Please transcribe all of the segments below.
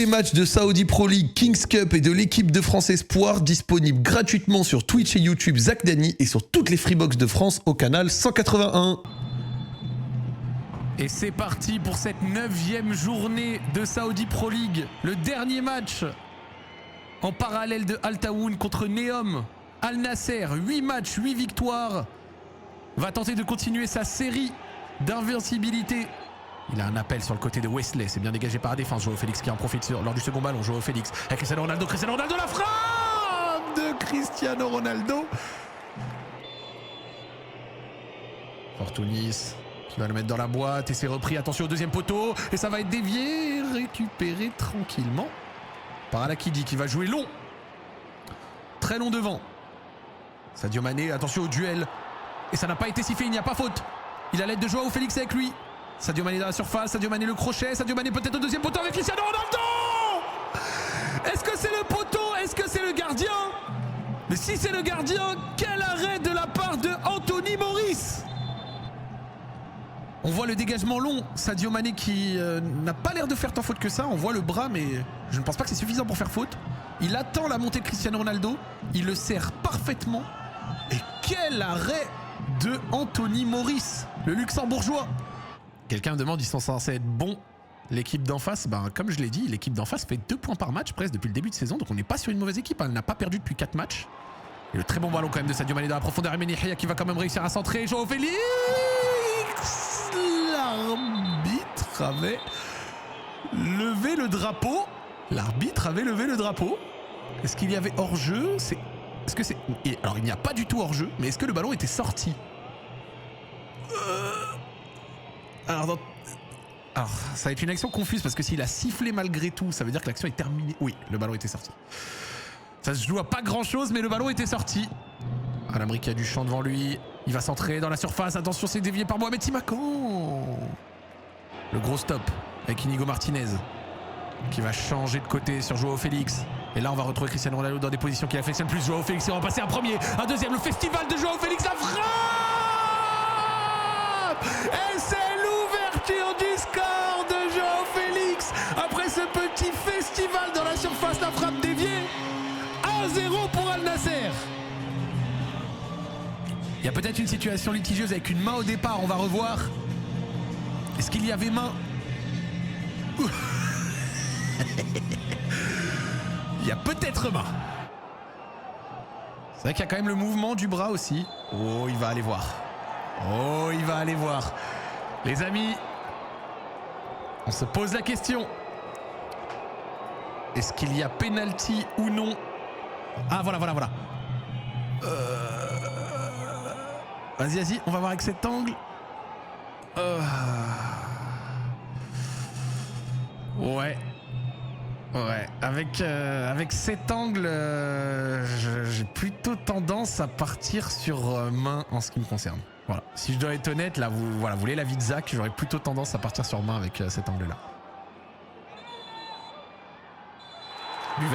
matchs de Saudi Pro League, Kings Cup et de l'équipe de France Espoir disponibles gratuitement sur Twitch et YouTube Zach Dany et sur toutes les Freebox de France au canal 181. Et c'est parti pour cette 9e journée de Saudi Pro League. Le dernier match en parallèle de Al Tawoun contre Neom. Al Nasser, 8 matchs, 8 victoires. Va tenter de continuer sa série d'invincibilité. Il a un appel sur le côté de Wesley, c'est bien dégagé par la défense. Joao Félix qui en profite lors du second ballon. Joao Félix avec Cristiano Ronaldo, la frappe de Cristiano Ronaldo. Fortunis qui va le mettre dans la boîte et c'est repris. Attention au deuxième poteau et ça va être dévié, récupéré tranquillement par Al-Akidi qui va jouer long. Très long devant. Sadio Mané, attention au duel. Et ça n'a pas été sifflé, il n'y a pas faute. Il a l'aide de Joao Félix avec lui. Sadio Mané dans la surface, Sadio Mané le crochet, Sadio Mané peut-être au deuxième poteau avec Cristiano Ronaldo. Est-ce que c'est le poteau? Est-ce que c'est le gardien? Mais si c'est le gardien, quel arrêt de la part de Anthony Maurice. On voit le dégagement long, Sadio Mané qui n'a pas l'air de faire tant faute que ça. On voit le bras mais je ne pense pas que c'est suffisant pour faire faute. Il attend la montée de Cristiano Ronaldo, il le serre parfaitement. Et quel arrêt de Anthony Maurice, le luxembourgeois. Quelqu'un me demande, ils sont censés être bons, l'équipe d'en face. Ben, comme je l'ai dit, l'équipe d'en face fait 2 points par match presque depuis le début de saison. Donc on n'est pas sur une mauvaise équipe, elle n'a pas perdu depuis 4 matchs. Et le très bon ballon quand même de Sadio Mané dans la profondeur. Emeni Yahya qui va quand même réussir à centrer. Joao Félix. L'arbitre avait levé le drapeau. L'arbitre avait levé le drapeau. Est-ce qu'il y avait hors-jeu? Est-ce que c'est... Alors il n'y a pas du tout hors-jeu, mais est-ce que le ballon était sorti? Alors, ça va être une action confuse parce que s'il a sifflé malgré tout, ça veut dire que l'action est terminée. Oui, le ballon était sorti. Ça se joue à pas grand chose, mais le ballon était sorti. Alamri qui a du champ devant lui. Il va centrer dans la surface. Attention, c'est dévié par Mohamed Simakan. Le gros stop avec Inigo Martinez qui va changer de côté sur Joao Félix. Et là, on va retrouver Cristiano Ronaldo dans des positions qu'il affectionne plus. Joao Félix, il va passer un premier, un deuxième. Le festival de Joao Félix, la frappe. Et c'est l'ouverture du score de Joao Félix. Après ce petit festival dans la surface, la frappe déviée. 1-0 pour Al Nasser. Il y a peut-être une situation litigieuse avec une main au départ, on va revoir. Est-ce qu'il y avait main? Il y a peut-être main. C'est vrai qu'il y a quand même le mouvement du bras aussi. Oh, il va aller voir. Oh, il va aller voir. Les amis, on se pose la question. Est-ce qu'il y a penalty ou non? Ah, voilà. Vas-y, on va voir avec cet angle. Ouais. Avec cet angle, j'ai plutôt tendance à partir sur main en ce qui me concerne. Voilà. Si je dois être honnête, là, vous voulez l'avis de Zach, j'aurais plutôt tendance à partir sur main avec cet angle-là. But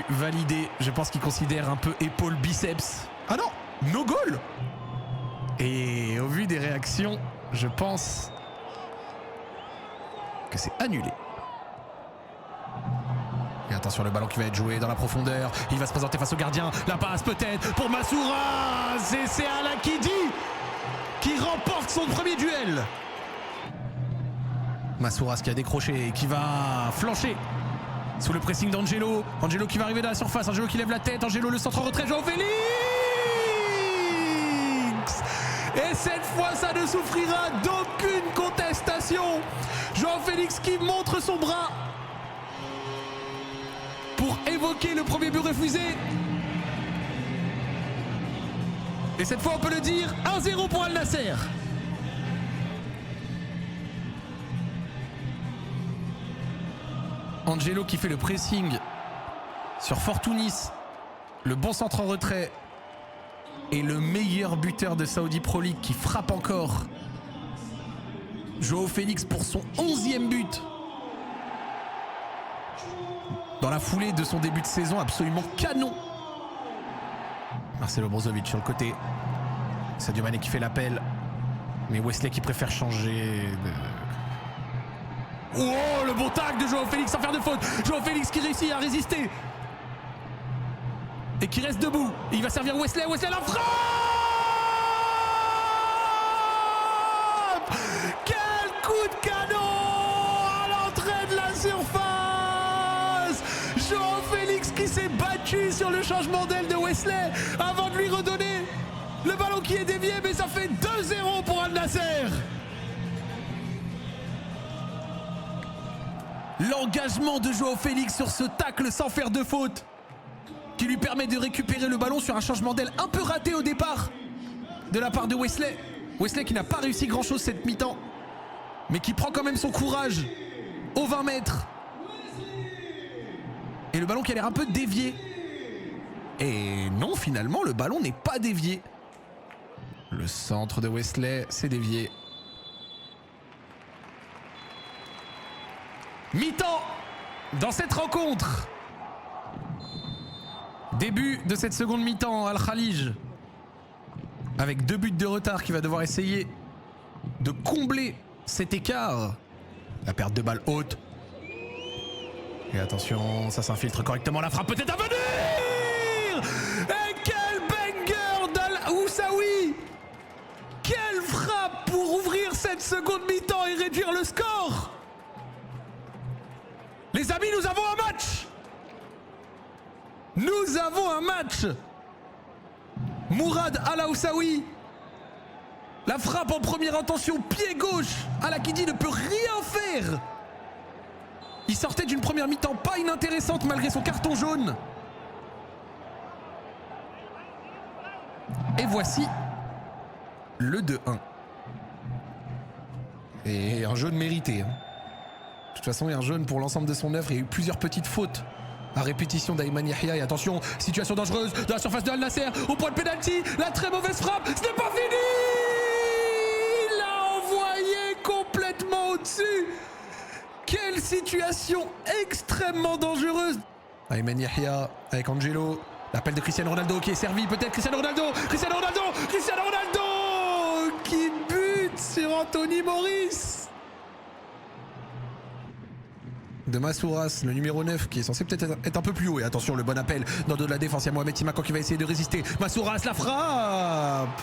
validé. Je pense qu'il considère un peu épaule biceps. Ah non, no goal. Et au vu des réactions, je pense que c'est annulé. Et attention, le ballon qui va être joué dans la profondeur. Il va se présenter face au gardien. La passe peut-être pour Massoura. C'est Al-Akidi qui remporte son premier duel. Massoura qui a décroché et qui va flancher sous le pressing d'Angelo. Angelo qui va arriver dans la surface. Angelo qui lève la tête. Angelo le centre en retrait. Joao Félix. Et cette fois, ça ne souffrira d'aucune contestation. Joao Félix qui montre son bras pour évoquer le premier but refusé. Et cette fois, on peut le dire, 1-0 pour Al Nasser. Angelo qui fait le pressing sur Fortunis. Le bon centre en retrait. Et le meilleur buteur de Saudi Pro League qui frappe encore. Joao Félix pour son 11e but. Dans la foulée de son début de saison absolument canon. Marcelo Brozovic sur le côté. Sadio Mané qui fait l'appel. Mais Wesley qui préfère changer Oh, le bon tac de Joao Félix sans faire de faute. Joao Félix qui réussit à résister. Et qui reste debout. Et il va servir Wesley. Wesley la frappe. Quel coup de canon à l'entrée de la surface. Joao Félix qui s'est battu sur le changement d'aile de Wesley avant de lui redonner le ballon qui est dévié. Mais ça fait 2-0 pour Al Nasser. L'engagement de Joao Félix sur ce tacle sans faire de faute qui lui permet de récupérer le ballon sur un changement d'aile un peu raté au départ de la part de Wesley. Wesley qui n'a pas réussi grand chose cette mi-temps, mais qui prend quand même son courage aux 20 mètres. Et le ballon qui a l'air un peu dévié. Et non, finalement, le ballon n'est pas dévié. Le centre de Wesley, c'est dévié. Mi-temps dans cette rencontre. Début de cette seconde mi-temps, Al-Khalij avec 2 buts de retard qui va devoir essayer de combler cet écart. La perte de balle haute. Et attention, ça s'infiltre correctement. La frappe peut-être à venir. Et quel banger d'Al-Houssaoui. Quelle frappe pour ouvrir cette seconde mi-temps et réduire le score. Les amis, nous avons un match. Nous avons un match. Mourad Al-Houssaoui. La frappe en première intention, pied gauche. Al-Akidi ne peut rien faire. Il sortait d'une première mi-temps pas inintéressante malgré son carton jaune. Et voici le 2-1. Et un jaune mérité. De toute façon, il y a un jaune pour l'ensemble de son œuvre. Il y a eu plusieurs petites fautes à répétition d'Ayman Yahya. Et attention, situation dangereuse dans la surface de Al Nasser. Au point de pénalty, la très mauvaise frappe. Ce n'est pas fini. Il l'a envoyé complètement au-dessus. Quelle situation extrêmement dangereuse. Ayman Yahya avec Angelo. L'appel de Cristiano Ronaldo qui est servi. Peut-être Cristiano Ronaldo. Cristiano Ronaldo. Cristiano Ronaldo qui bute sur Anthony Maurice. De Massouras, le numéro 9 qui est censé peut-être être un peu plus haut. Et attention, le bon appel dans le dos de la défense. Il y a Mohamed Simakan qui va essayer de résister. Massouras, la frappe.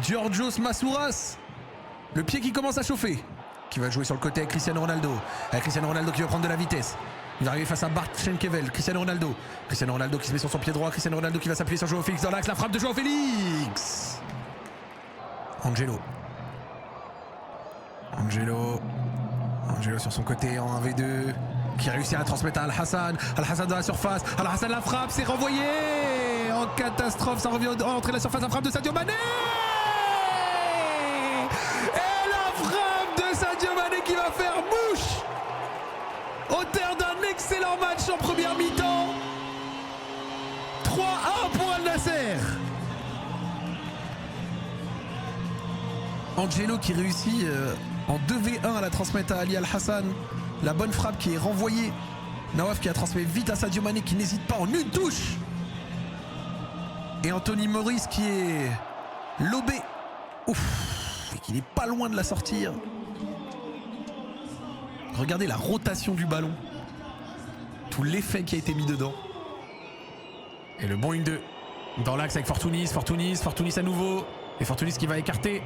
Georgios Massouras. Le pied qui commence à chauffer. Qui va jouer sur le côté avec Cristiano Ronaldo. Avec Cristiano Ronaldo qui va prendre de la vitesse. Il va arriver face à Bart Schenkevel. Cristiano Ronaldo. Cristiano Ronaldo qui se met sur son pied droit. Cristiano Ronaldo qui va s'appuyer sur Joao Félix dans l'axe. La frappe de Joao Félix. Angelo sur son côté en 1v2 qui réussit à transmettre à Al-Hassan. Al-Hassan dans la surface. Al-Hassan la frappe, c'est renvoyé en catastrophe. Ça revient à l'entrée de la surface. La frappe de Sadio Mané. Et la frappe de Sadio Mané qui va faire mouche au terme d'un excellent match en première mi-temps. 3-1 pour Al Nasser. Angelo qui réussit en 2v1 à la transmettre à Ali Al-Hassan. La bonne frappe qui est renvoyée. Nawaf qui a transmis vite à Sadio Mané qui n'hésite pas en une touche. Et Anthony Maurice qui est lobé. Ouf, et qui n'est pas loin de la sortir. Regardez la rotation du ballon. Tout l'effet qui a été mis dedans. Et le bon 1-2. Dans l'axe avec Fortounis à nouveau. Et Fortounis qui va écarter.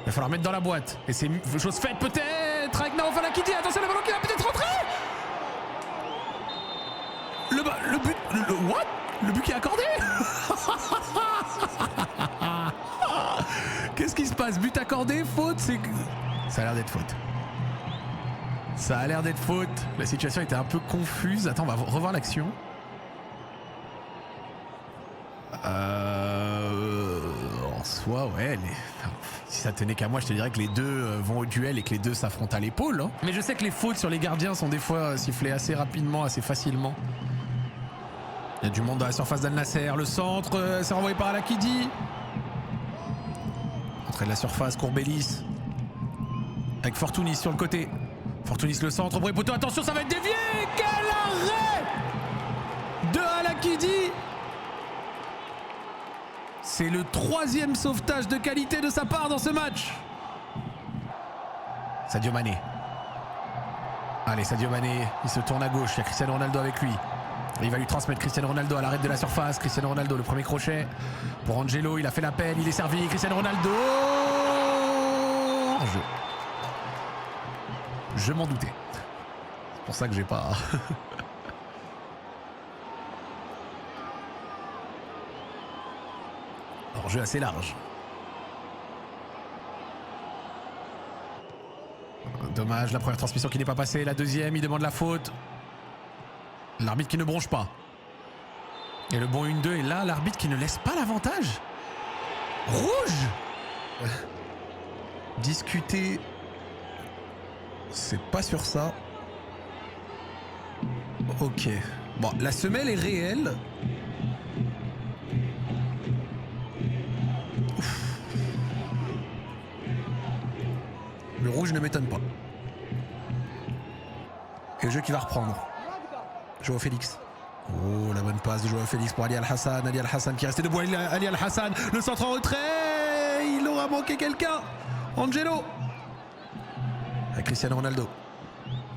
Il va falloir mettre dans la boîte. Et c'est chose faite peut-être avec Nawaf Al-Akidi. Attention, le ballon qui va peut-être rentrer. Le but. What? Le but qui est accordé. Qu'est-ce qui se passe? But accordé, faute, c'est... Ça a l'air d'être faute. Ça a l'air d'être faute. La situation était un peu confuse. Attends, on va revoir l'action. En soi, ouais, si ça tenait qu'à moi, je te dirais que les deux vont au duel et que les deux s'affrontent à l'épaule. Hein. Mais je sais que les fautes sur les gardiens sont des fois sifflées assez rapidement, assez facilement. Il y a du monde dans la surface d'Al Nasser. Le centre, c'est renvoyé par Al-Akidi. Entrée de la surface, Courbélis. Avec Fortounis sur le côté. Fortounis le centre, au poteau, attention, ça va être dévié. Quel arrêt de Al-Akidi. C'est le 3e sauvetage de qualité de sa part dans ce match. Sadio Mané. Allez, Sadio Mané, il se tourne à gauche, il y a Cristiano Ronaldo avec lui. Il va lui transmettre Cristiano Ronaldo à l'arrêt de la surface. Cristiano Ronaldo, le premier crochet pour Angelo, il a fait l'appel, il est servi. Cristiano Ronaldo, je m'en doutais. C'est pour ça que j'ai pas... Alors, jeu assez large. Dommage, la première transmission qui n'est pas passée. La deuxième, il demande la faute. L'arbitre qui ne bronche pas. Et le bon 1-2 est là, l'arbitre qui ne laisse pas l'avantage. Rouge. Discuter, c'est pas sur ça. Ok. Bon, la semelle est réelle. Ouf. Le rouge ne m'étonne pas. Et le jeu qui va reprendre. Joao Félix. Oh, la bonne passe de Joao Félix pour Ali Al-Hassan. Ali Al-Hassan qui est resté debout. Ali Al-Hassan, le centre en retrait. Il aura manqué quelqu'un. Angelo. Avec Cristiano Ronaldo.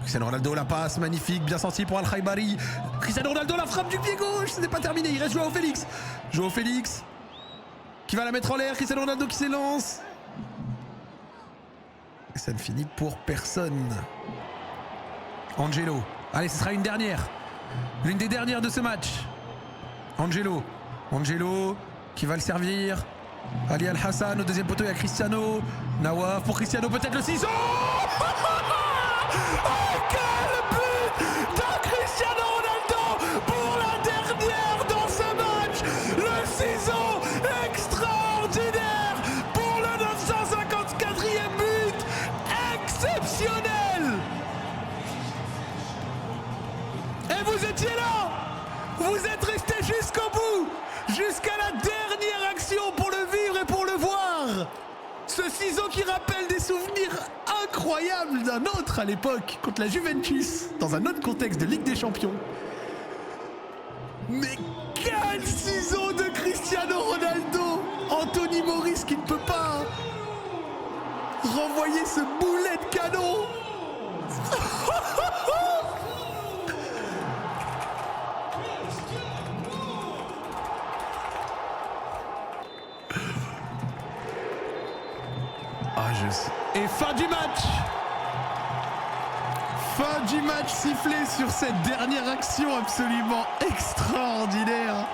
Cristiano Ronaldo, la passe magnifique, bien sentie pour Al-Khaibari. Cristiano Ronaldo, la frappe du pied gauche. Ce n'est pas terminé. Il reste Joao Félix. Joao Félix qui va la mettre en l'air. Cristiano Ronaldo qui s'élance. Et ça ne finit pour personne. Angelo. Allez, ce sera une dernière. L'une des dernières de ce match. Angelo. Angelo qui va le servir. Ali Al-Hassan au deuxième poteau, il y a Cristiano. Nawaf pour Cristiano, peut-être le ciseau. Oh, quel but de Cristiano Ronaldo pour la dernière dans ce match. Le ciseau extraordinaire pour le 954e but. Exceptionnel. Et vous étiez là. Vous êtes restés jusqu'au bout. Jusqu'à la dernière action pour le vivre et pour le voir. Ce ciseau qui rappelle des souvenirs incroyables d'un autre à l'époque contre la Juventus dans un autre contexte de Ligue des Champions. Mais quel ciseau de Cristiano Ronaldo. Anthony Maurice qui ne peut pas renvoyer ce boulet de canon. Ah, je sais. Et fin du match. Fin du match sifflé sur cette dernière action absolument extraordinaire.